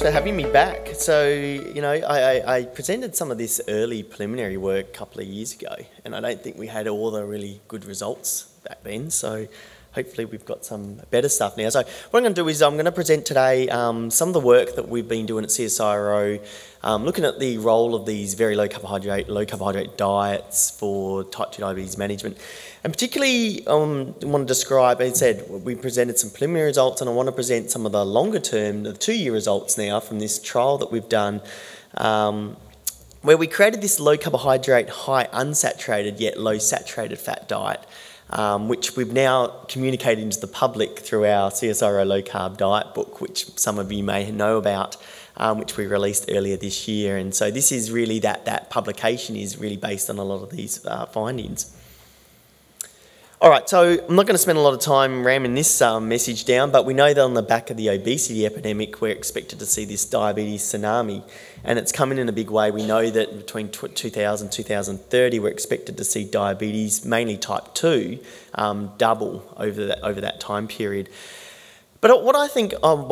for having me back. So, I presented some of this early preliminary work a couple of years ago, and I don't think we had all the really good results back then. So hopefully we've got some better stuff now. So what I'm going to do is I'm going to present today some of the work that we've been doing at CSIRO, looking at the role of these very low carbohydrate diets for type 2 diabetes management. And particularly I want to describe, as I said, we presented some preliminary results, and I want to present some of the longer term, the 2-year results now from this trial that we've done, where we created this low carbohydrate, high unsaturated yet low saturated fat diet, which we've now communicated into the public through our CSIRO low carb diet book, which some of you may know about, which we released earlier this year. And so this is really that publication is really based on a lot of these findings. All right, so I'm not going to spend a lot of time ramming this message down, but we know that on the back of the obesity epidemic, we're expected to see this diabetes tsunami, and it's coming in a big way. We know that between 2000 and 2030, we're expected to see diabetes, mainly type 2, double over that time period. But what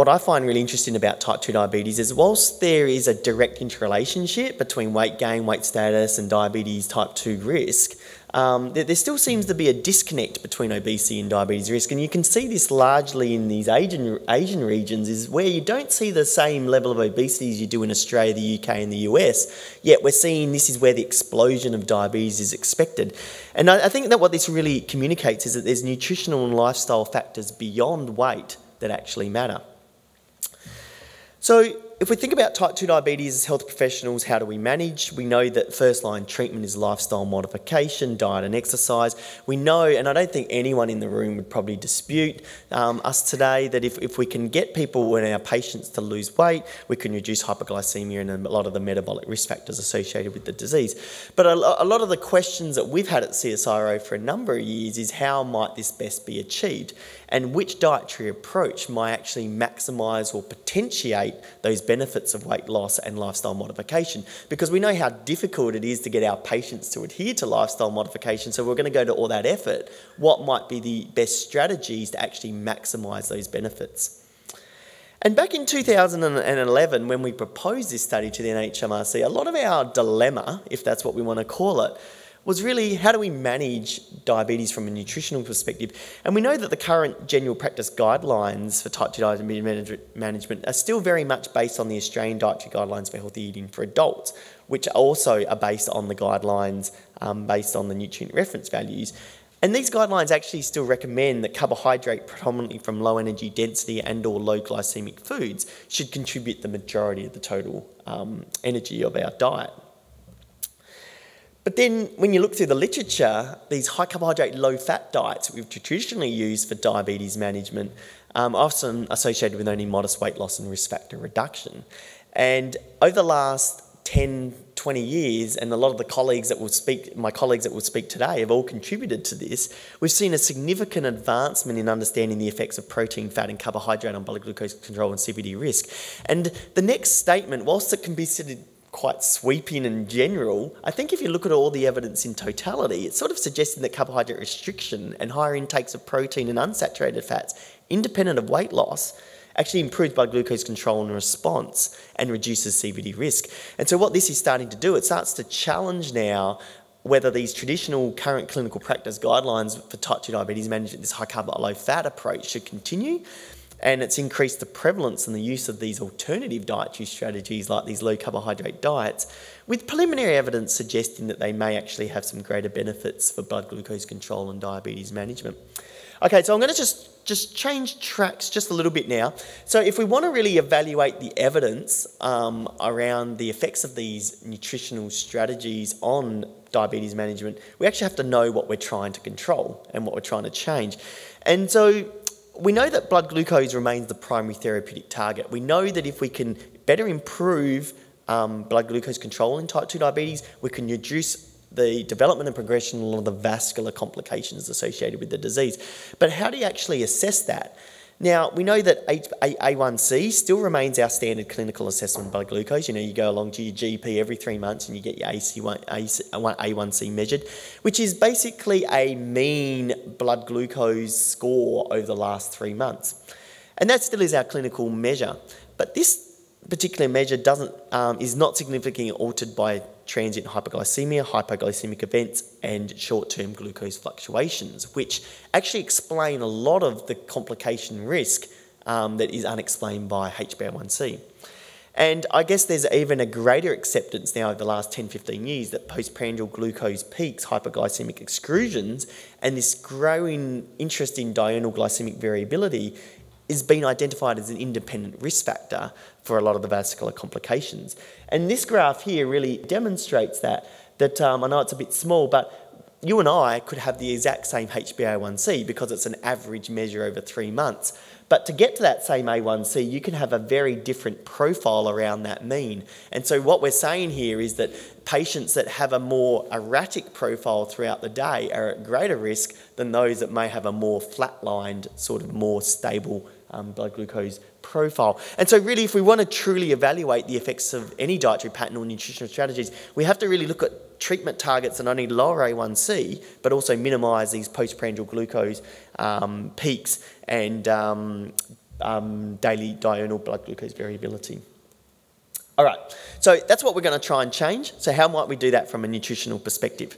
I find really interesting about type 2 diabetes is, whilst there is a direct interrelationship between weight gain, weight status, and diabetes type 2 risk, there still seems to be a disconnect between obesity and diabetes risk, and you can see this largely in these Asian regions, is where you don't see the same level of obesity as you do in Australia, the UK and the US, yet we're seeing this is where the explosion of diabetes is expected. And I think that what this really communicates is that there's nutritional and lifestyle factors beyond weight that actually matter. So if we think about type 2 diabetes as health professionals, how do we manage? We know that first-line treatment is lifestyle modification, diet and exercise. We know, and I don't think anyone in the room would probably dispute us today, that if we can get people and our patients to lose weight, we can reduce hypoglycemia and a lot of the metabolic risk factors associated with the disease. But a lot of the questions that we've had at CSIRO for a number of years is, how might this best be achieved? And which dietary approach might actually maximise or potentiate those benefits of weight loss and lifestyle modification? Because we know how difficult it is to get our patients to adhere to lifestyle modification, so we're going to go to all that effort. What might be the best strategies to actually maximise those benefits? And back in 2011, when we proposed this study to the NHMRC, a lot of our dilemma, if that's what we want to call it, was really, how do we manage diabetes from a nutritional perspective? And we know that the current general practice guidelines for type 2 diabetes management are still very much based on the Australian Dietary Guidelines for Healthy Eating for Adults, which also are based on the guidelines based on the nutrient reference values. And these guidelines actually still recommend that carbohydrate predominantly from low energy density and or low glycemic foods should contribute the majority of the total energy of our diet. But then when you look through the literature, these high carbohydrate, low fat diets we've traditionally used for diabetes management are often associated with only modest weight loss and risk factor reduction. And over the last 10, 20 years, and a lot of the colleagues that will speak, my colleagues that will speak today, have all contributed to this, we've seen a significant advancement in understanding the effects of protein, fat and carbohydrate on blood glucose control and CVD risk. And the next statement, whilst it can be considered quite sweeping and general, I think if you look at all the evidence in totality, it's sort of suggesting that carbohydrate restriction and higher intakes of protein and unsaturated fats, independent of weight loss, actually improves blood glucose control and response and reduces CVD risk. And so what this is starting to do, it starts to challenge now whether these traditional current clinical practice guidelines for type 2 diabetes management, this high carb, low fat approach, should continue. And it's increased the prevalence and the use of these alternative dietary strategies like these low carbohydrate diets, with preliminary evidence suggesting that they may actually have some greater benefits for blood glucose control and diabetes management. Okay, so I'm going to just change tracks just a little bit now. So if we want to really evaluate the evidence around the effects of these nutritional strategies on diabetes management, we actually have to know what we're trying to control and what we're trying to change. And so we know that blood glucose remains the primary therapeutic target. We know that if we can better improve blood glucose control in type 2 diabetes, we can reduce the development and progression of a lot of the vascular complications associated with the disease. But how do you actually assess that? Now, we know that A1C still remains our standard clinical assessment of blood glucose. You know, you go along to your GP every 3 months and you get your A1C measured, which is basically a mean blood glucose score over the last 3 months. And that still is our clinical measure. But this particular measure is not significantly altered by transient hypoglycemia, hypoglycemic events, and short-term glucose fluctuations, which actually explain a lot of the complication risk that is unexplained by HbA1c. And I guess there's even a greater acceptance now over the last 10, 15 years that postprandial glucose peaks, hypoglycemic excursions, and this growing interest in diurnal glycemic variability is being identified as an independent risk factor for a lot of the vascular complications. And this graph here really demonstrates that I know it's a bit small, but you and I could have the exact same HbA1c because it's an average measure over 3 months. But to get to that same A1C, you can have a very different profile around that mean. And so what we're saying here is that patients that have a more erratic profile throughout the day are at greater risk than those that may have a more flatlined, sort of more stable blood glucose profile. And so really, if we want to truly evaluate the effects of any dietary pattern or nutritional strategies, we have to really look at treatment targets that not only lower A1C, but also minimise these postprandial glucose peaks and daily diurnal blood glucose variability. All right, so that's what we're going to try and change. So how might we do that from a nutritional perspective?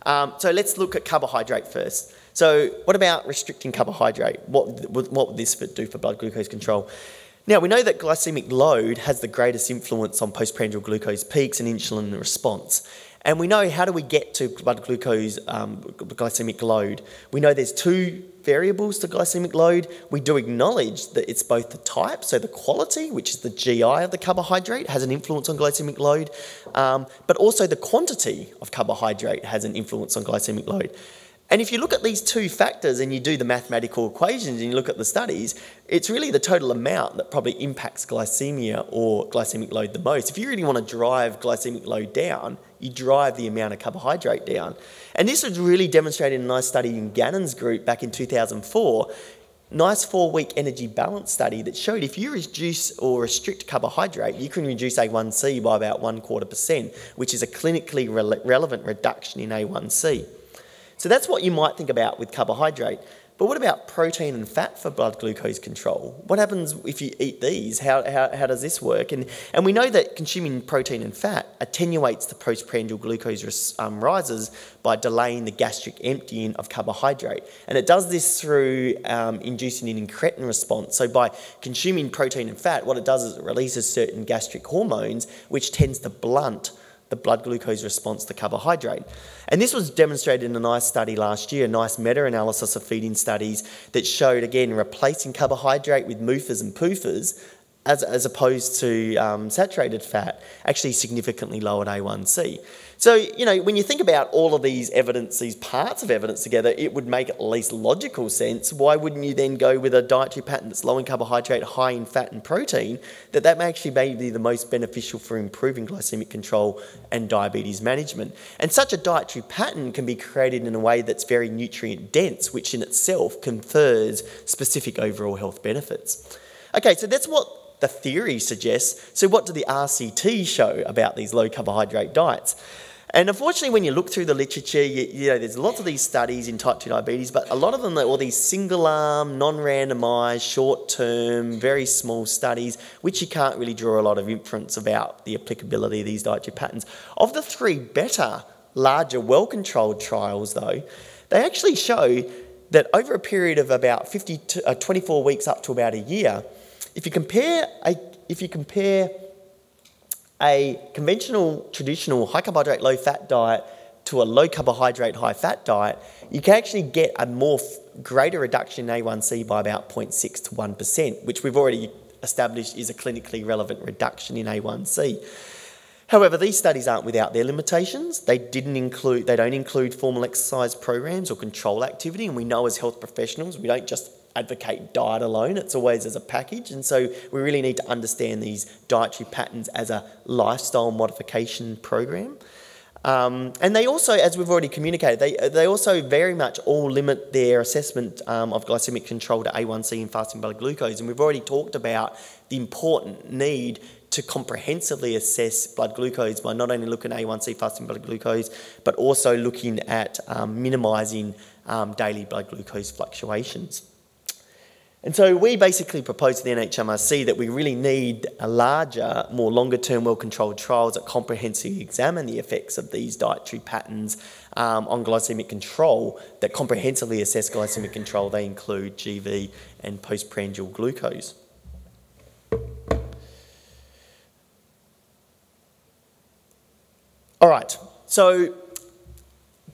So let's look at carbohydrate first. So what about restricting carbohydrate? What would this do for blood glucose control? Now, we know that glycemic load has the greatest influence on postprandial glucose peaks and insulin response. And we know, how do we get to blood glucose glycemic load? We know there's 2 variables to glycemic load. We do acknowledge that it's both the type, so the quality, which is the GI of the carbohydrate, has an influence on glycemic load, but also the quantity of carbohydrate has an influence on glycemic load. And if you look at these 2 factors and you do the mathematical equations and you look at the studies, it's really the total amount that probably impacts glycemia or glycemic load the most. If you really want to drive glycemic load down, you drive the amount of carbohydrate down. And this was really demonstrated in a nice study in Gannon's group back in 2004, nice 4-week energy balance study that showed if you reduce or restrict carbohydrate, you can reduce A1C by about 0.25%, which is a clinically relevant reduction in A1C. So that's what you might think about with carbohydrate. But what about protein and fat for blood glucose control? What happens if you eat these? How does this work? And we know that consuming protein and fat attenuates the postprandial glucose rises by delaying the gastric emptying of carbohydrate. And it does this through inducing an incretin response. So by consuming protein and fat, what it does is it releases certain gastric hormones, which tends to blunt the blood glucose response to carbohydrate. And this was demonstrated in a nice study last year, a nice meta-analysis of feeding studies that showed, again, replacing carbohydrate with MUFAs and PUFAs as opposed to saturated fat actually significantly lowered A1C. So, you know, when you think about all of these evidence, these parts of evidence together, it would make at least logical sense. Why wouldn't you then go with a dietary pattern that's low in carbohydrate, high in fat and protein, that actually may be the most beneficial for improving glycemic control and diabetes management? And such a dietary pattern can be created in a way that's very nutrient dense, which in itself confers specific overall health benefits. Okay, so that's what the theory suggests. So what do the RCTs show about these low carbohydrate diets? And unfortunately, when you look through the literature, you know, there's lots of these studies in type 2 diabetes, but a lot of them are all these single-arm, non-randomised, short-term, very small studies, which you can't really draw a lot of inference about the applicability of these dietary patterns. Of the 3 better, larger, well-controlled trials, though, they actually show that over a period of about 24 weeks up to about a year, if you compare a conventional, traditional high-carbohydrate, low-fat diet to a low-carbohydrate, high-fat diet, you can actually get a greater reduction in A1C by about 0.6 to 1%, which we've already established is a clinically relevant reduction in A1C. However, these studies aren't without their limitations. They don't include formal exercise programs or control activity, and we know as health professionals, we don't just advocate diet alone, it's always as a package, and so we really need to understand these dietary patterns as a lifestyle modification program. And they also, as we've already communicated, they also very much all limit their assessment of glycemic control to A1C and fasting blood glucose, and we've already talked about the important need to comprehensively assess blood glucose by not only looking at A1C, fasting blood glucose, but also looking at minimising daily blood glucose fluctuations. And so we basically proposed to the NHMRC that we really need a larger, more longer-term, well-controlled trials that comprehensively examine the effects of these dietary patterns on glycemic control, that comprehensively assess glycemic control. They include GV and postprandial glucose. All right, so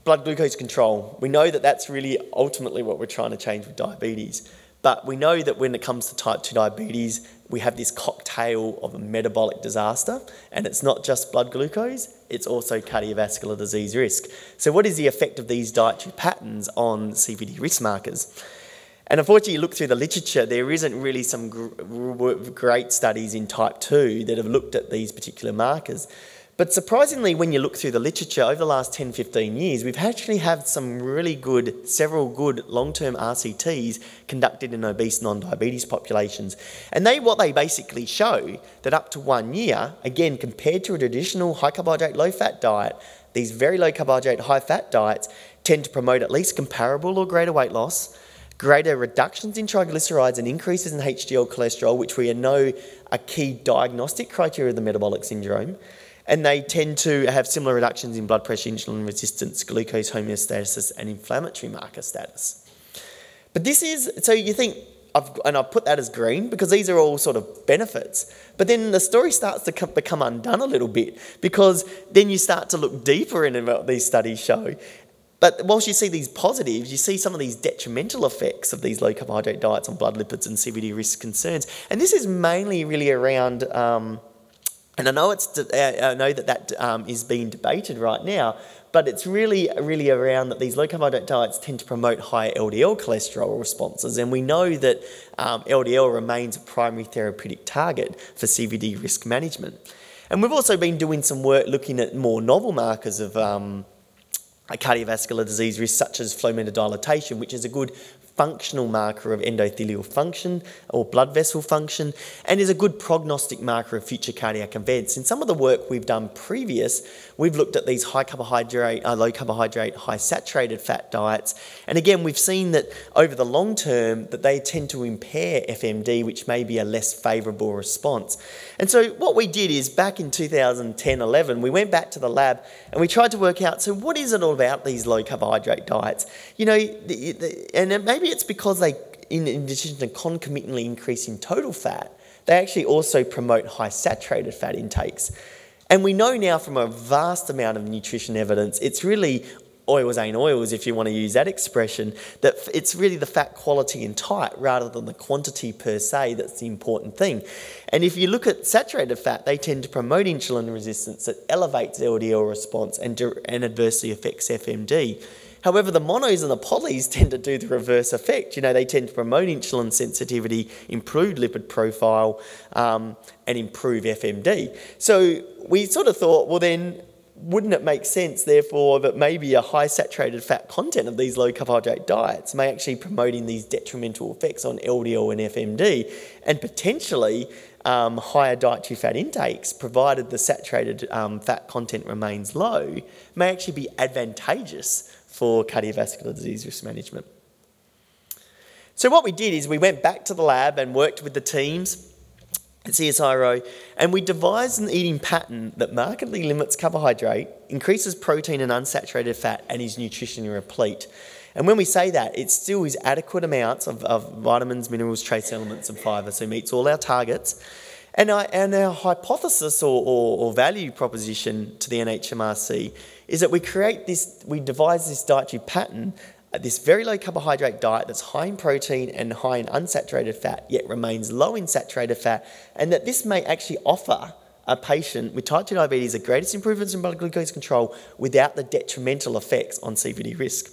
blood glucose control. We know that that's really ultimately what we're trying to change with diabetes. But we know that when it comes to type 2 diabetes, we have this cocktail of a metabolic disaster, and it's not just blood glucose, it's also cardiovascular disease risk. So what is the effect of these dietary patterns on CVD risk markers? And unfortunately, you look through the literature, there isn't really some great studies in type 2 that have looked at these particular markers. But surprisingly, when you look through the literature over the last 10, 15 years, we've actually had some really good, several good long-term RCTs conducted in obese non-diabetes populations. And what they basically show that up to 1 year, again, compared to a traditional high-carbohydrate, low-fat diet, these very low-carbohydrate, high-fat diets tend to promote at least comparable or greater weight loss, greater reductions in triglycerides and increases in HDL cholesterol, which we know are key diagnostic criteria of the metabolic syndrome. And they tend to have similar reductions in blood pressure, insulin resistance, glucose homeostasis, and inflammatory marker status. But this is, so you think, I've put that as green because these are all sort of benefits. But then the story starts to become undone a little bit because then you start to look deeper into what these studies show. But whilst you see these positives, you see some of these detrimental effects of these low-carbohydrate diets on blood lipids and CVD risk concerns. And this is mainly really around... and I know that is being debated right now, but it's really around that these low-carbohydrate diets tend to promote higher LDL cholesterol responses, and we know that LDL remains a primary therapeutic target for CVD risk management. And we've also been doing some work looking at more novel markers of cardiovascular disease risk, such as flow meter dilatation, which is a good functional marker of endothelial function or blood vessel function, and is a good prognostic marker of future cardiac events. In some of the work we've done previous, we've looked at these high carbohydrate, low carbohydrate, high saturated fat diets, and again we've seen that over the long term that they tend to impair FMD, which may be a less favourable response. And so what we did is back in 2010-11, we went back to the lab and we tried to work out, so what is it all about these low carbohydrate diets? You know, and maybe it's because they, in addition to concomitantly increasing total fat, they actually also promote high saturated fat intakes. And we know now from a vast amount of nutrition evidence, it's really oils ain't oils, if you want to use that expression, that it's really the fat quality and type rather than the quantity per se that's the important thing. And if you look at saturated fat, they tend to promote insulin resistance that elevates LDL response and adversely affects FMD. However, the monos and the polys tend to do the reverse effect. You know, they tend to promote insulin sensitivity, improve lipid profile, and improve FMD. So we sort of thought, well then, wouldn't it make sense, therefore, that maybe a high saturated fat content of these low carbohydrate diets may actually promoting these detrimental effects on LDL and FMD, and potentially higher dietary fat intakes, provided the saturated fat content remains low, may actually be advantageous for cardiovascular disease risk management. So what we did is we went back to the lab and worked with the teams at CSIRO, and we devised an eating pattern that markedly limits carbohydrate, increases protein and unsaturated fat, and is nutritionally replete. And when we say that, it still is adequate amounts of vitamins, minerals, trace elements, and fibre, so meets all our targets. And our hypothesis or value proposition to the NHMRC is that we devise this dietary pattern, this very low carbohydrate diet that's high in protein and high in unsaturated fat, yet remains low in saturated fat, and that this may actually offer a patient with type 2 diabetes the greatest improvements in blood glucose control without the detrimental effects on CVD risk.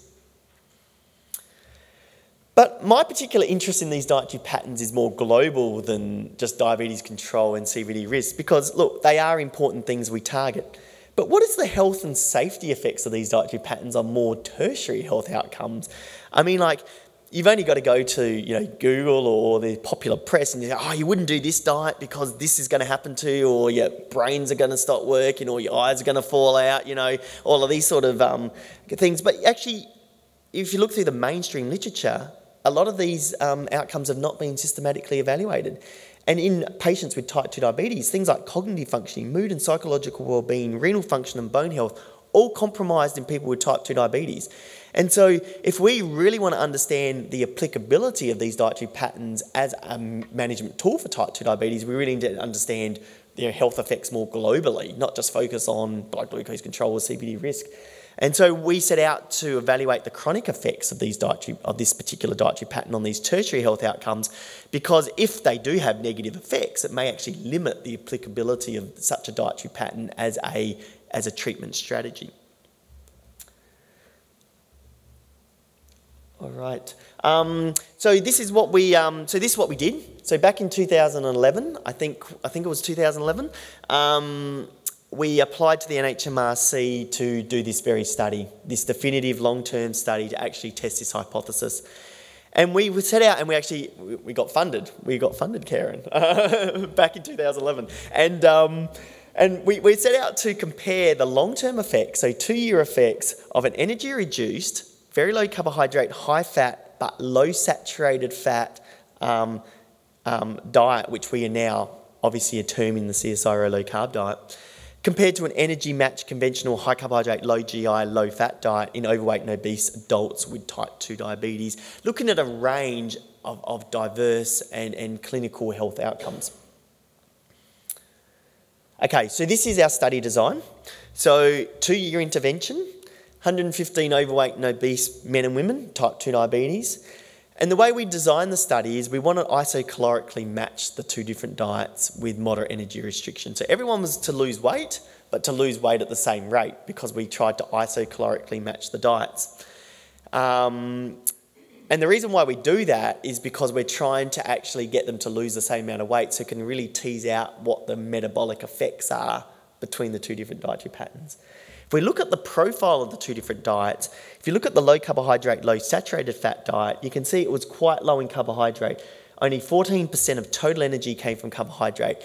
But my particular interest in these dietary patterns is more global than just diabetes control and CVD risk, because look, they are important things we target. But what is the health and safety effects of these dietary patterns on more tertiary health outcomes? I mean, like, you've only got to go to, Google or the popular press and you say, oh, you wouldn't do this diet because this is going to happen to you, or your brains are going to stop working, or your eyes are going to fall out, all of these sort of things. But actually, if you look through the mainstream literature, a lot of these outcomes have not been systematically evaluated. And in patients with type 2 diabetes, things like cognitive functioning, mood and psychological well-being, renal function and bone health, all compromised in people with type 2 diabetes. And so if we really want to understand the applicability of these dietary patterns as a management tool for type 2 diabetes, we really need to understand their health effects more globally, not just focus on blood glucose control or CVD risk. And so we set out to evaluate the chronic effects of this particular dietary pattern on these tertiary health outcomes, because if they do have negative effects, it may actually limit the applicability of such a dietary pattern as a treatment strategy. All right. So this is what we did. So back in 2011, I think it was 2011. We applied to the NHMRC to do this very study, this definitive long-term study to actually test this hypothesis. And we set out, and we got funded. We got funded, Karen, back in 2011. And we set out to compare the long-term effects, so 2-year effects of an energy-reduced, very low carbohydrate, high fat, but low saturated fat diet, which we are now obviously terming the CSIRO low carb diet, compared to an energy-matched conventional high carbohydrate, low GI, low fat diet in overweight and obese adults with type 2 diabetes, looking at a range of diverse and clinical health outcomes. Okay, so this is our study design. So 2-year intervention, 115 overweight and obese men and women, type 2 diabetes. And the way we designed the study is we want to isocalorically match the two different diets with moderate energy restriction. So everyone was to lose weight, but to lose weight at the same rate, because we tried to isocalorically match the diets. And the reason why we do that is because we're trying to actually get them to lose the same amount of weight, so we can really tease out what the metabolic effects are between the two different dietary patterns. If we look at the profile of the two different diets, if you look at the low carbohydrate, low saturated fat diet, you can see it was quite low in carbohydrate. Only 14% of total energy came from carbohydrate.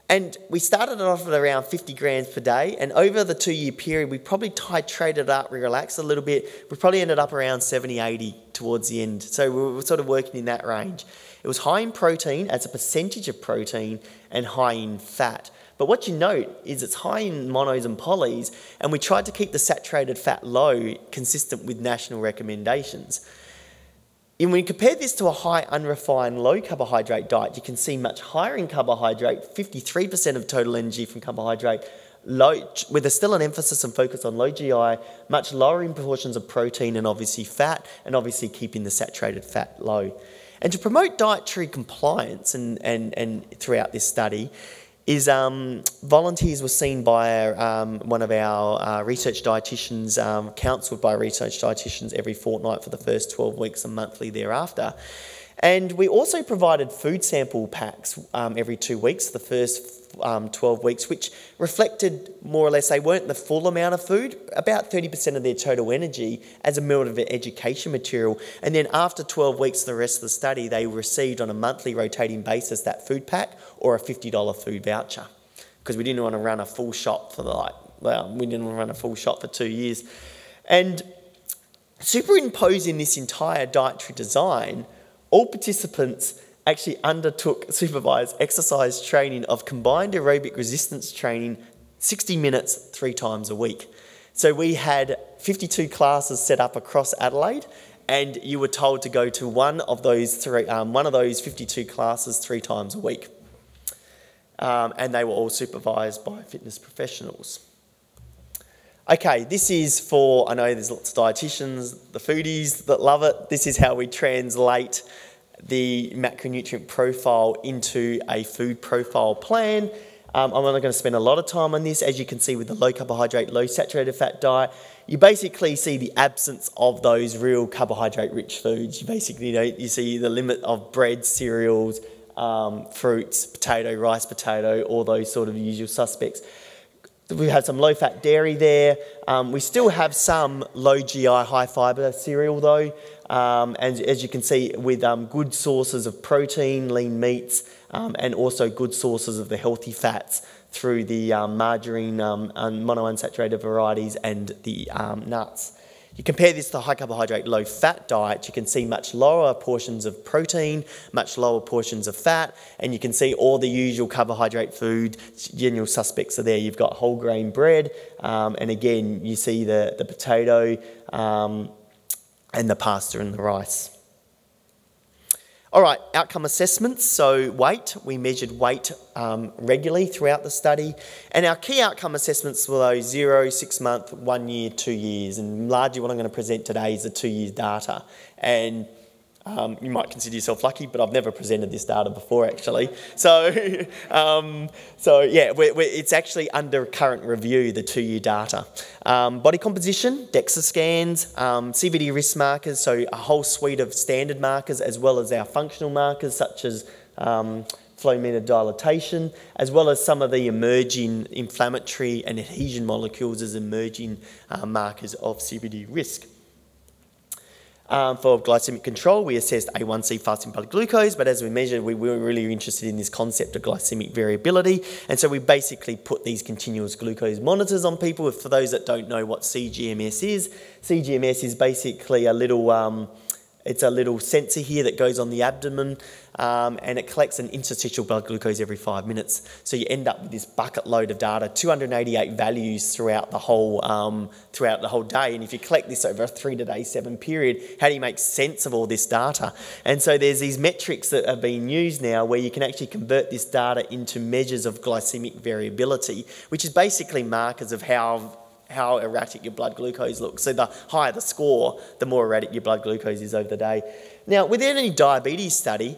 And we started it off at around 50 grams per day, and over the 2-year period, we probably titrated it up, we relaxed a little bit. We probably ended up around 70, 80 towards the end. So we were sort of working in that range. It was high in protein as a percentage of protein and high in fat. But what you note is it's high in monos and polys, and we tried to keep the saturated fat low, consistent with national recommendations. And when you compare this to a high unrefined low carbohydrate diet, you can see much higher in carbohydrate, 53% of total energy from carbohydrate, low, with still an emphasis and focus on low GI, much lower in proportions of protein and obviously fat, and obviously keeping the saturated fat low. And to promote dietary compliance and throughout this study, is volunteers were seen by one of our research dietitians, counselled by research dietitians every fortnight for the first 12 weeks and monthly thereafter. And we also provided food sample packs every 2 weeks, the first 12 weeks, which reflected more or less, they weren't the full amount of food, about 30% of their total energy as a meal of education material. And then after 12 weeks, the rest of the study, they received on a monthly rotating basis that food pack or a $50 food voucher, because we didn't want to run a full shop for we didn't want to run a full shop for 2 years. And superimposing this entire dietary design, all participants actually undertook supervised exercise training of combined aerobic resistance training, 60 minutes, 3 times a week. So we had 52 classes set up across Adelaide, and you were told to go to one of those 52 classes 3 times a week. And they were all supervised by fitness professionals. Okay, this is for, I know there's lots of dietitians, the foodies that love it. This is how we translate the macronutrient profile into a food profile plan. I'm not going to spend a lot of time on this. As you can see with the low carbohydrate, low saturated fat diet, you basically see the absence of those real carbohydrate rich foods. You basically, you see the limit of bread, cereals, fruits, potato, rice, potato, all those sort of usual suspects. We have some low-fat dairy there. We still have some low GI, high-fibre cereal though. And as you can see, with good sources of protein, lean meats, and also good sources of the healthy fats through the margarine, monounsaturated varieties and the nuts. You compare this to high carbohydrate, low fat diet, you can see much lower portions of protein, much lower portions of fat, and you can see all the usual carbohydrate food, general suspects are there. You've got whole grain bread, and again, you see the potato and the pasta and the rice. All right, outcome assessments. So weight, we measured weight regularly throughout the study. And our key outcome assessments were those 0, 6 month, 1 year, 2 years. And largely what I'm going to present today is the 2 years data. And you might consider yourself lucky, but I've never presented this data before, actually. So, it's actually under current review, the 2 year data. Body composition, DEXA scans, CVD risk markers, so a whole suite of standard markers, as well as our functional markers, such as flow meter dilatation, as well as some of the emerging inflammatory and adhesion molecules as emerging markers of CVD risk. For glycemic control, we assessed A1C fasting blood glucose, but as we measured, we were really interested in this concept of glycemic variability, and so we basically put these continuous glucose monitors on people. For those that don't know what CGMS is basically a little it's a little sensor here that goes on the abdomen, and it collects an interstitial blood glucose every 5 minutes. So you end up with this bucket load of data, 288 values throughout the whole day. And if you collect this over a 3 to day 7 period, how do you make sense of all this data? And so there's these metrics that are being used now where you can actually convert this data into measures of glycemic variability, which is basically markers of how erratic your blood glucose looks. So the higher the score, the more erratic your blood glucose is over the day. Now, within any diabetes study,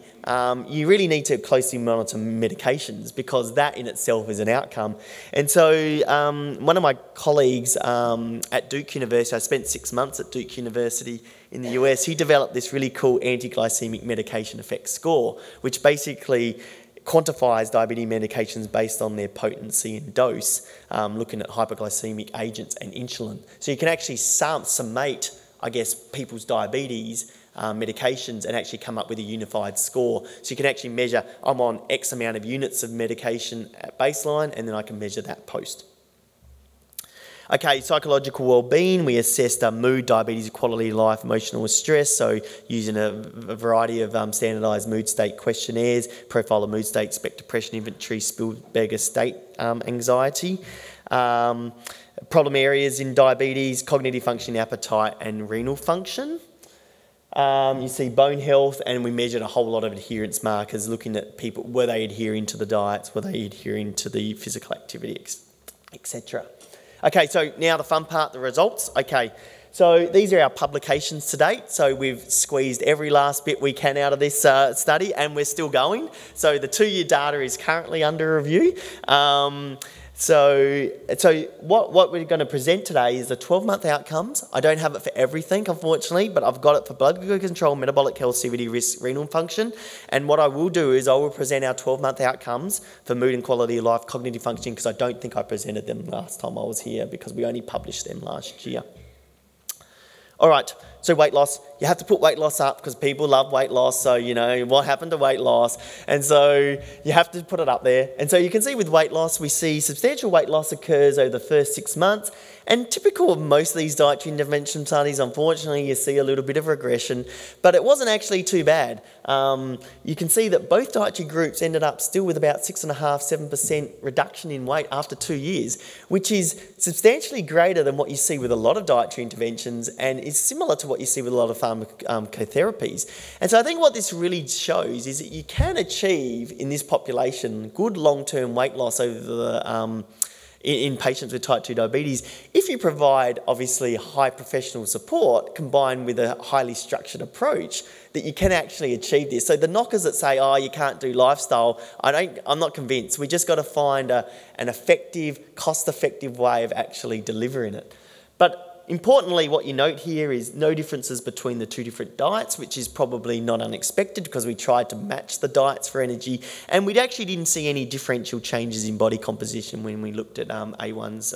you really need to closely monitor medications because that in itself is an outcome. And so one of my colleagues at Duke University, I spent 6 months at Duke University in the US, he developed this really cool anti-glycemic medication effect score, which basically quantifies diabetes medications based on their potency and dose, looking at hypoglycemic agents and insulin. So you can actually summate, I guess, people's diabetes medications and actually come up with a unified score. So you can actually measure, I'm on X amount of units of medication at baseline, and then I can measure that post. Okay, psychological well-being, we assessed mood, diabetes, quality of life, emotional stress, so using a variety of standardised mood state questionnaires, profile of mood state, expect depression, inventory, Spielberger state anxiety. Problem areas in diabetes, cognitive function, appetite and renal function. You see bone health, and we measured a whole lot of adherence markers looking at people, were they adhering to the diets, were they adhering to the physical activity, etc. Okay, so now the fun part, the results. Okay, so these are our publications to date. So we've squeezed every last bit we can out of this study, and we're still going. So the 2 year data is currently under review. So what we're going to present today is the 12-month outcomes. I don't have it for everything, unfortunately, but I've got it for blood glucose control, metabolic health, CVD risk, renal function. And what I will do is I will present our 12-month outcomes for mood and quality of life, cognitive function, because I don't think I presented them last time I was here because we only published them last year. All right, so weight loss. You have to put weight loss up because people love weight loss. So, you know, what happened to weight loss? And so you have to put it up there. And so you can see with weight loss, we see substantial weight loss occurs over the first 6 months. And typical of most of these dietary intervention studies, unfortunately, you see a little bit of regression, but it wasn't actually too bad. You can see that both dietary groups ended up still with about 6.5–7% reduction in weight after 2 years, which is substantially greater than what you see with a lot of dietary interventions and is similar to what you see with a lot of pharmacotherapies. And so I think what this really shows is that you can achieve in this population good long-term weight loss over the in patients with type 2 diabetes if you provide obviously high professional support combined with a highly structured approach, that you can actually achieve this. So the knockers that say, oh, you can't do lifestyle, I'm not convinced. We just got to find an effective, cost-effective way of actually delivering it. But importantly, what you note here is no differences between the two different diets, which is probably not unexpected because we tried to match the diets for energy, and we actually didn't see any differential changes in body composition when we looked at A1s,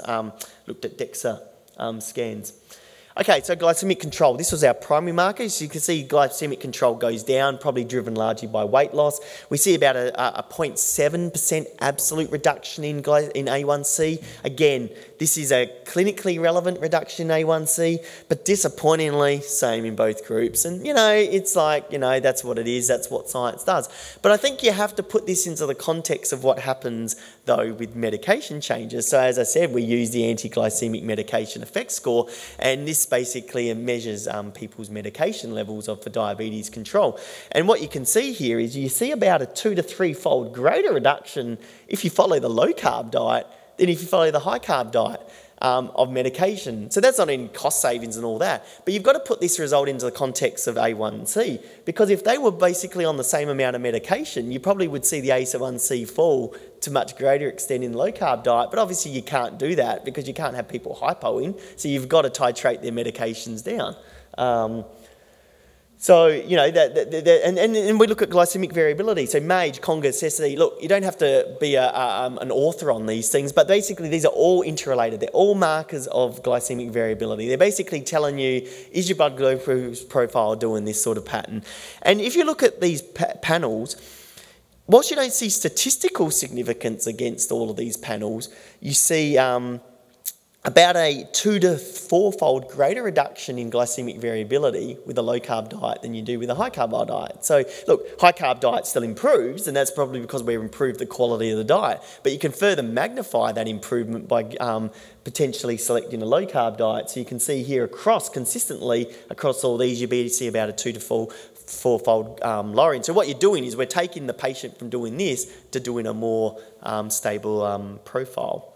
looked at DEXA scans. Okay, so glycemic control. This was our primary marker. So you can see glycemic control goes down, probably driven largely by weight loss. We see about a 0.7% absolute reduction in A1C. Again, this is a clinically relevant reduction in A1C, but disappointingly, same in both groups. And, it's like, that's what it is. That's what science does. But I think you have to put this into the context of what happens, though, with medication changes. So as I said, we use the anti-glycemic medication effect score, and this basically measures people's medication levels for diabetes control. And what you can see here is you see about a 2 to 3-fold greater reduction if you follow the low-carb diet than if you follow the high-carb diet of medication. So that's not any cost savings and all that, but you've got to put this result into the context of A1C, because if they were basically on the same amount of medication, you probably would see the A1C fall to much greater extent in the low-carb diet, but obviously you can't do that because you can't have people hypoing, so you've got to titrate their medications down. And we look at glycemic variability. So MAGE, CONGA, CESI. Look, you don't have to be an author on these things, but basically these are all interrelated. They're all markers of glycemic variability. They're basically telling you, is your blood glucose profile doing this sort of pattern? And if you look at these panels, whilst you don't see statistical significance against all of these panels, you see about a 2 to 4-fold greater reduction in glycemic variability with a low-carb diet than you do with a high-carb diet. So, look, high-carb diet still improves, and that's probably because we've improved the quality of the diet. But you can further magnify that improvement by potentially selecting a low-carb diet. So you can see here consistently across all these, you see about a 2 to 4-fold lowering. So what you're doing is we're taking the patient from doing this to doing a more stable profile.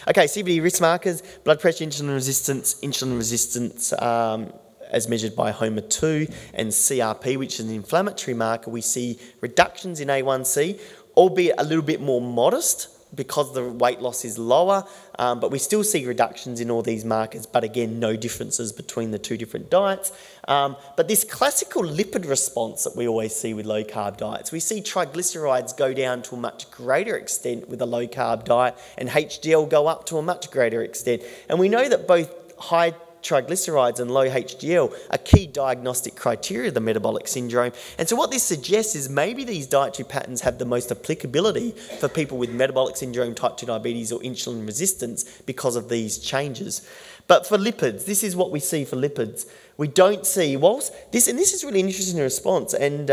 Okay, CVD risk markers, blood pressure, insulin resistance as measured by HOMA2 and CRP, which is an inflammatory marker. We see reductions in A1C, albeit a little bit more modest because the weight loss is lower, but we still see reductions in all these markers, but again, no differences between the two different diets. But this classical lipid response that we always see with low-carb diets, we see triglycerides go down to a much greater extent with a low-carb diet and HDL go up to a much greater extent. And we know that both high triglycerides and low HDL are key diagnostic criteria of the metabolic syndrome. And so what this suggests is maybe these dietary patterns have the most applicability for people with metabolic syndrome, type 2 diabetes or insulin resistance because of these changes. But for lipids, this is what we see for lipids. We don't see, and this is really interesting response, and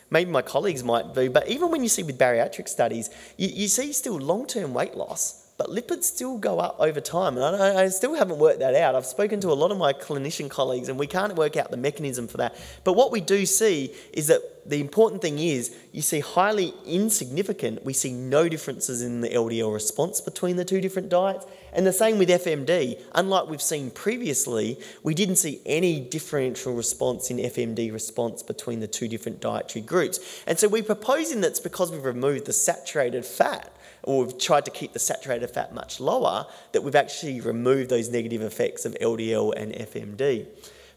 maybe my colleagues might do, but even when you see with bariatric studies, you see still long-term weight loss, but lipids still go up over time. And I still haven't worked that out. I've spoken to a lot of my clinician colleagues and we can't work out the mechanism for that. But what we do see is that the important thing is you see highly insignificant, we see no differences in the LDL response between the two different diets. And the same with FMD. Unlike we've seen previously, we didn't see any differential response in FMD response between the two different dietary groups. And so we're proposing that's because we've removed the saturated fat, or we've tried to keep the saturated fat much lower, that we've actually removed those negative effects of LDL and FMD.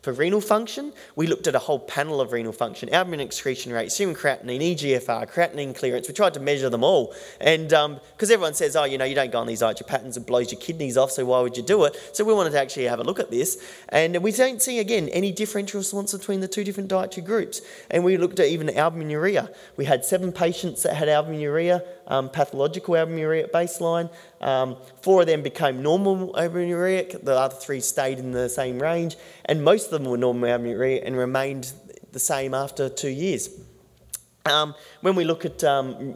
For renal function, we looked at a whole panel of renal function, albumin excretion rate, serum creatinine, EGFR, creatinine clearance. We tried to measure them all. And because everyone says, you don't go on these dietary patterns, it blows your kidneys off, so why would you do it? So we wanted to actually have a look at this. And we don't see, again, any differential response between the two different dietary groups. And we looked at even albuminuria. We had 7 patients that had albuminuria, pathological albuminuria at baseline. 4 of them became normal albuminuria. The other 3 stayed in the same range. And most of them were normal albuminuria and remained the same after 2 years. When we look at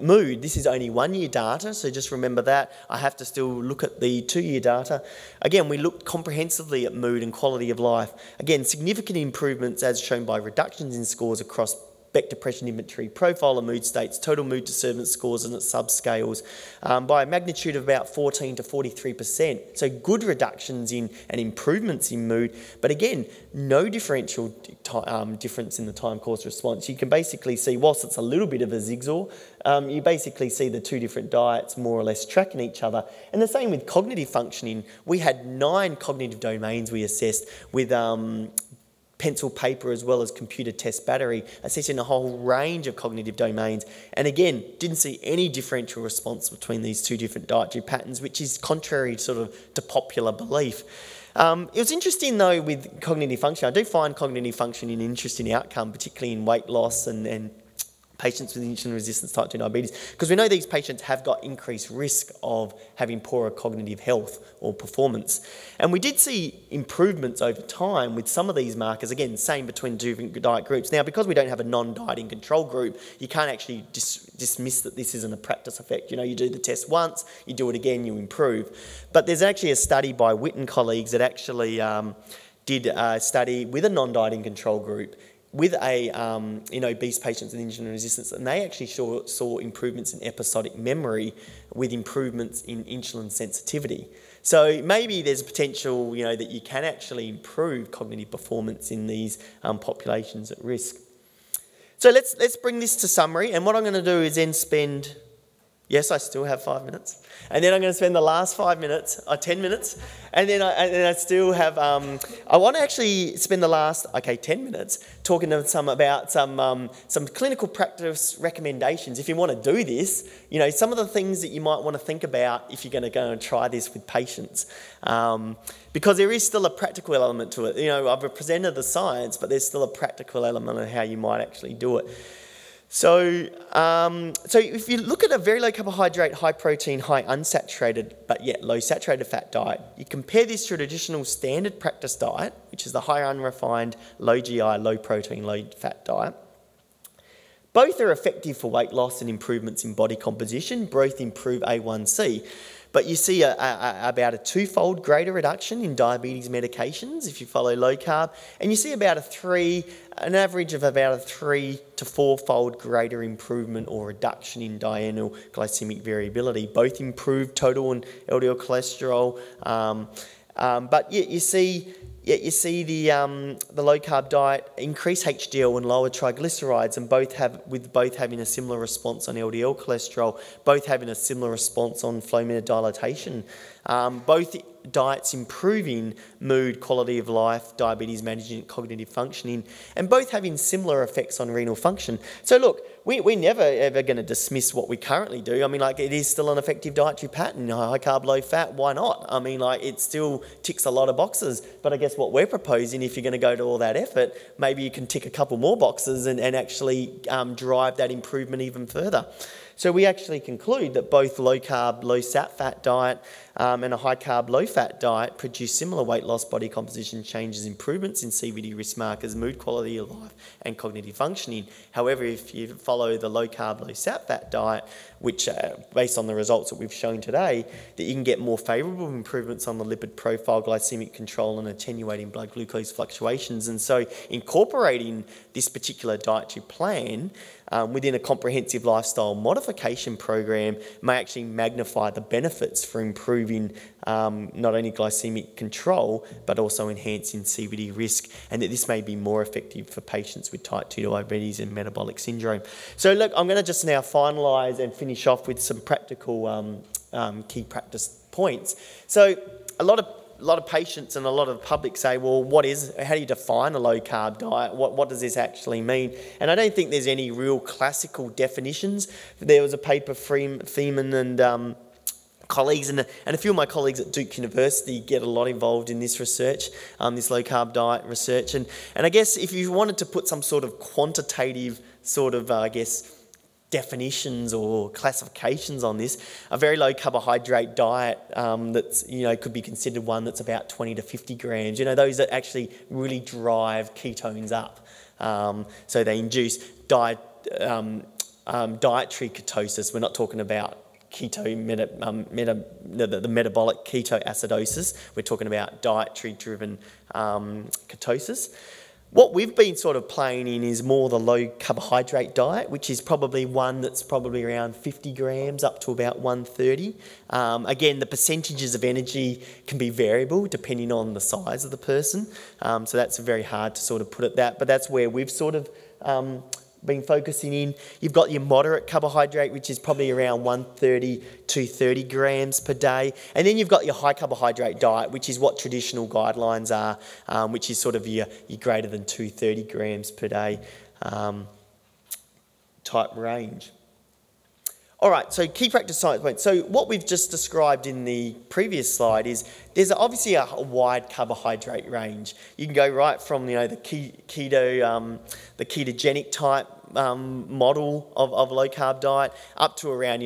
mood, this is only 1-year data, so just remember that. I have to still look at the 2-year data. Again, we looked comprehensively at mood and quality of life. Again, significant improvements as shown by reductions in scores across Beck Depression Inventory, profile of mood states, total mood disturbance scores and its subscales by a magnitude of about 14 to 43%. So good reductions in and improvements in mood, but again, no differential difference in the time course response. You can basically see, whilst it's a little bit of a zigzag, you basically see the two different diets more or less tracking each other. And the same with cognitive functioning. We had 9 cognitive domains we assessed with pencil paper as well as computer test battery, assessing a whole range of cognitive domains. And again, didn't see any differential response between these two different dietary patterns, which is contrary to popular belief. It was interesting though with cognitive function. I do find cognitive function an interesting outcome, particularly in weight loss and patients with insulin resistance type 2 diabetes, because we know these patients have got increased risk of having poorer cognitive health or performance. And we did see improvements over time with some of these markers, again, same between different diet groups. Now, because we don't have a non-dieting control group, you can't actually dismiss that this isn't a practice effect. You know, you do the test once, you do it again, you improve. But there's actually a study by Witt and colleagues that actually did a study with a non-dieting control group with obese patients with insulin resistance, and they actually saw improvements in episodic memory with improvements in insulin sensitivity. So maybe there's a potential, that you can actually improve cognitive performance in these populations at risk. So let's bring this to summary, and what I'm going to do is then spend, yes, I still have 5 minutes, and then I'm going to spend the last 5 minutes, 10 minutes, and then I still have, I want to actually spend the last, 10 minutes talking to about some clinical practice recommendations. If you want to do this, some of the things that you might want to think about if you're going to go and try this with patients. Because there is still a practical element to it. I've presented the science, but there's still a practical element of how you might actually do it. So if you look at a very low carbohydrate, high protein, high unsaturated, but yet low saturated fat diet, you compare this to a traditional standard practice diet, which is the high unrefined, low GI, low protein, low fat diet. Both are effective for weight loss and improvements in body composition. Both improve A1C. But you see about a twofold greater reduction in diabetes medications if you follow low carb, and you see about an average of about a 3 to 4-fold greater improvement or reduction in diurnal glycemic variability. Both improve total and LDL cholesterol, but yet you see the low carb diet increase HDL and lower triglycerides, and both having a similar response on LDL cholesterol, both having a similar response on flow meter dilatation. Both diets improving mood, quality of life, diabetes management, cognitive functioning, and both having similar effects on renal function. So look, we're never ever going to dismiss what we currently do. It is still an effective dietary pattern, high carb, low fat, why not? It still ticks a lot of boxes, but I guess what we're proposing, if you're going to go to all that effort, maybe you can tick a couple more boxes and actually drive that improvement even further. So we actually conclude that both low carb, low sat fat diet and a high carb, low fat diet produce similar weight loss, body composition changes, improvements in CVD risk markers, mood, quality of life and cognitive functioning. However, if you follow the low carb, low sat fat diet, which based on the results that we've shown today, that you can get more favourable improvements on the lipid profile, glycemic control and attenuating blood glucose fluctuations. And so incorporating this particular dietary plan within a comprehensive lifestyle modification program may actually magnify the benefits for improving not only glycemic control but also enhancing CVD risk, and that this may be more effective for patients with type 2 diabetes and metabolic syndrome. So look, I'm going to just now finalise and finish off with some practical key practice points. So a lot of patients and a lot of the public say, well, how do you define a low carb diet? What does this actually mean? And I don't think there's any real classical definitions. There was a paper, Freeman and colleagues, and a few of my colleagues at Duke University get a lot involved in this research, this low carb diet research. And I guess if you wanted to put some sort of quantitative definitions or classifications on this, a very low carbohydrate diet that's could be considered one that's about 20 to 50 grams. Those that actually really drive ketones up. So they induce dietary ketosis. We're not talking about the metabolic ketoacidosis. We're talking about dietary driven ketosis. What we've been sort of playing in is more the low carbohydrate diet, which is probably one that's probably around 50 grams up to about 130. Again, the percentages of energy can be variable depending on the size of the person. So that's very hard to sort of put it that, but that's where we've sort of been focusing in. You've got your moderate carbohydrate, which is probably around 130, 230 grams per day. And then you've got your high carbohydrate diet, which is what traditional guidelines are, which is sort of your greater than 230 grams per day type range. All right, so key practice science points. So what we've just described in the previous slide is there's obviously a wide carbohydrate range. You can go right from the ketogenic type model of low carb diet up to around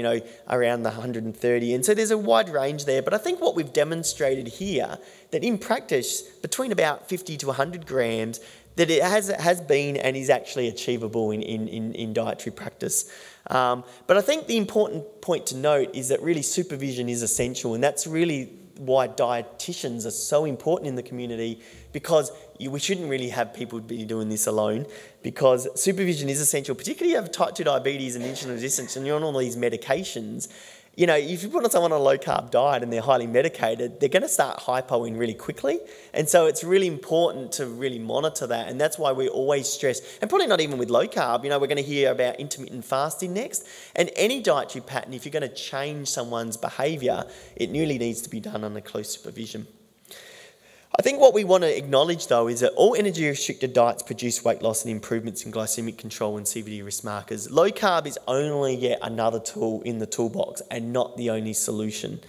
around the 130, and so there's a wide range there. But I think what we've demonstrated here that in practice between about 50 to 100 grams that it has been and is actually achievable in dietary practice. But I think the important point to note is that really supervision is essential, and that's really why dietitians are so important in the community, because we shouldn't really have people be doing this alone, because supervision is essential, particularly if you have type 2 diabetes and insulin resistance and you're on all these medications. If you put someone on a low-carb diet and they're highly medicated, they're going to start hypoing really quickly. And so it's really important to really monitor that. And that's why we always stress, and probably not even with low-carb, we're going to hear about intermittent fasting next. And any dietary pattern, if you're going to change someone's behaviour, it really needs to be done under close supervision. I think what we want to acknowledge, though, is that all energy-restricted diets produce weight loss and improvements in glycemic control and CVD risk markers. Low carb is only yet another tool in the toolbox and not the only solution.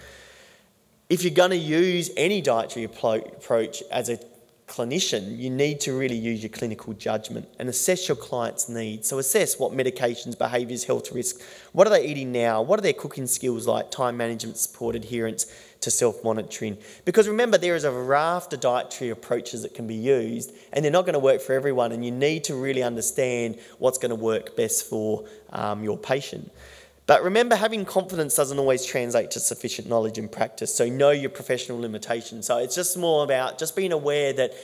If you're going to use any dietary approach as a clinician, you need to really use your clinical judgment and assess your client's needs. So assess what medications, behaviours, health risks, what are they eating now, what are their cooking skills like, time management, support, adherence to self-monitoring. Because remember, there is a raft of dietary approaches that can be used, and they're not going to work for everyone, and you need to really understand what's going to work best for your patient. But remember, having confidence doesn't always translate to sufficient knowledge and practice, so know your professional limitations. So it's just more about just being aware that,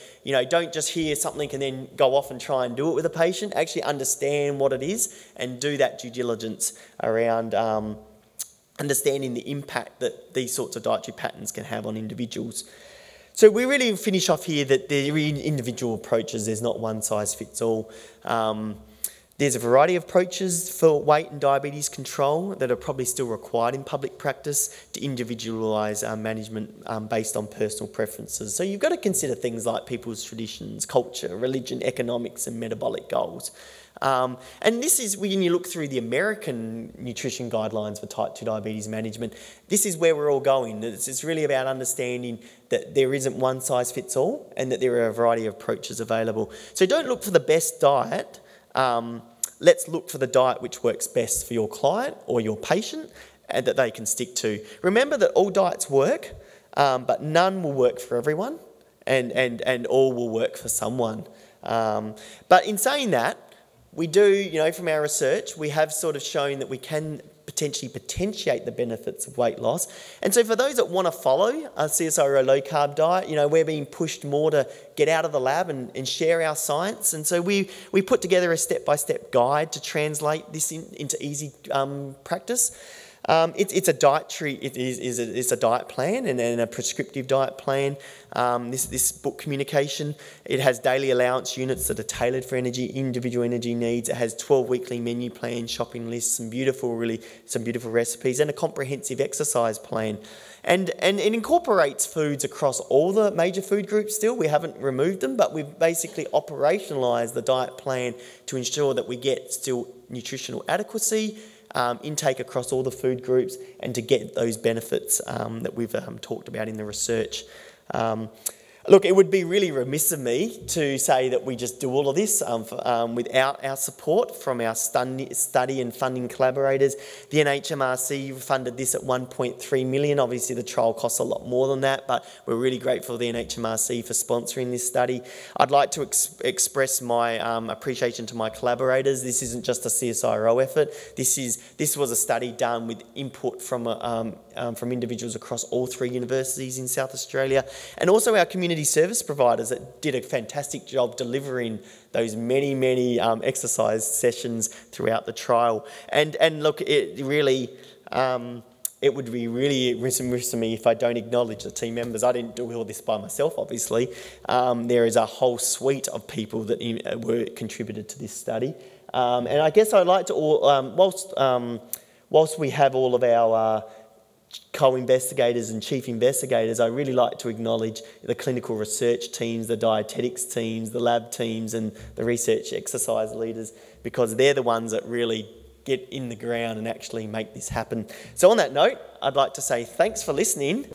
don't just hear something and then go off and try and do it with a patient. Actually understand what it is and do that due diligence around understanding the impact that these sorts of dietary patterns can have on individuals. So we really finish off here that there are individual approaches. There's not one size fits all. There's a variety of approaches for weight and diabetes control that are probably still required in public practice to individualise management based on personal preferences. So you've got to consider things like people's traditions, culture, religion, economics and metabolic goals. And this is, when you look through the American nutrition guidelines for type 2 diabetes management, this is where we're all going. It's really about understanding that there isn't one size fits all and that there are a variety of approaches available. So don't look for the best diet. Let's look for the diet which works best for your client or your patient and that they can stick to. Remember that all diets work, but none will work for everyone and all will work for someone. But in saying that, we do, from our research, we have sort of shown that we can potentially potentiate the benefits of weight loss. And so for those that want to follow a CSIRO low carb diet, we're being pushed more to get out of the lab and share our science. And so we put together a step-by-step guide to translate this into easy practice. It's a dietary, it's a diet plan and a prescriptive diet plan. This book communication, it has daily allowance units that are tailored for individual energy needs. It has 12 weekly menu plans, shopping lists, some beautiful recipes, and a comprehensive exercise plan. And it incorporates foods across all the major food groups still. We haven't removed them, but we've basically operationalised the diet plan to ensure that we get still nutritional adequacy, intake across all the food groups, and to get those benefits that we've talked about in the research. Look, it would be really remiss of me to say that we just do all of this without our support from our study and funding collaborators. The NHMRC funded this at $1.3 million. Obviously, the trial costs a lot more than that, but we're really grateful to the NHMRC for sponsoring this study. I'd like to express my appreciation to my collaborators. This isn't just a CSIRO effort. This was a study done with input from individuals across all 3 universities in South Australia, and also our community service providers that did a fantastic job delivering those many exercise sessions throughout the trial. And look, it really, it would be really remiss of me if I don't acknowledge the team members. I didn't do all this by myself, obviously. There is a whole suite of people that were contributed to this study. And I guess I'd like to, whilst we have all of our co-investigators and chief investigators, I really like to acknowledge the clinical research teams, the dietetics teams, the lab teams and the research exercise leaders, because they're the ones that really get in the ground and actually make this happen. So on that note, I'd like to say thanks for listening.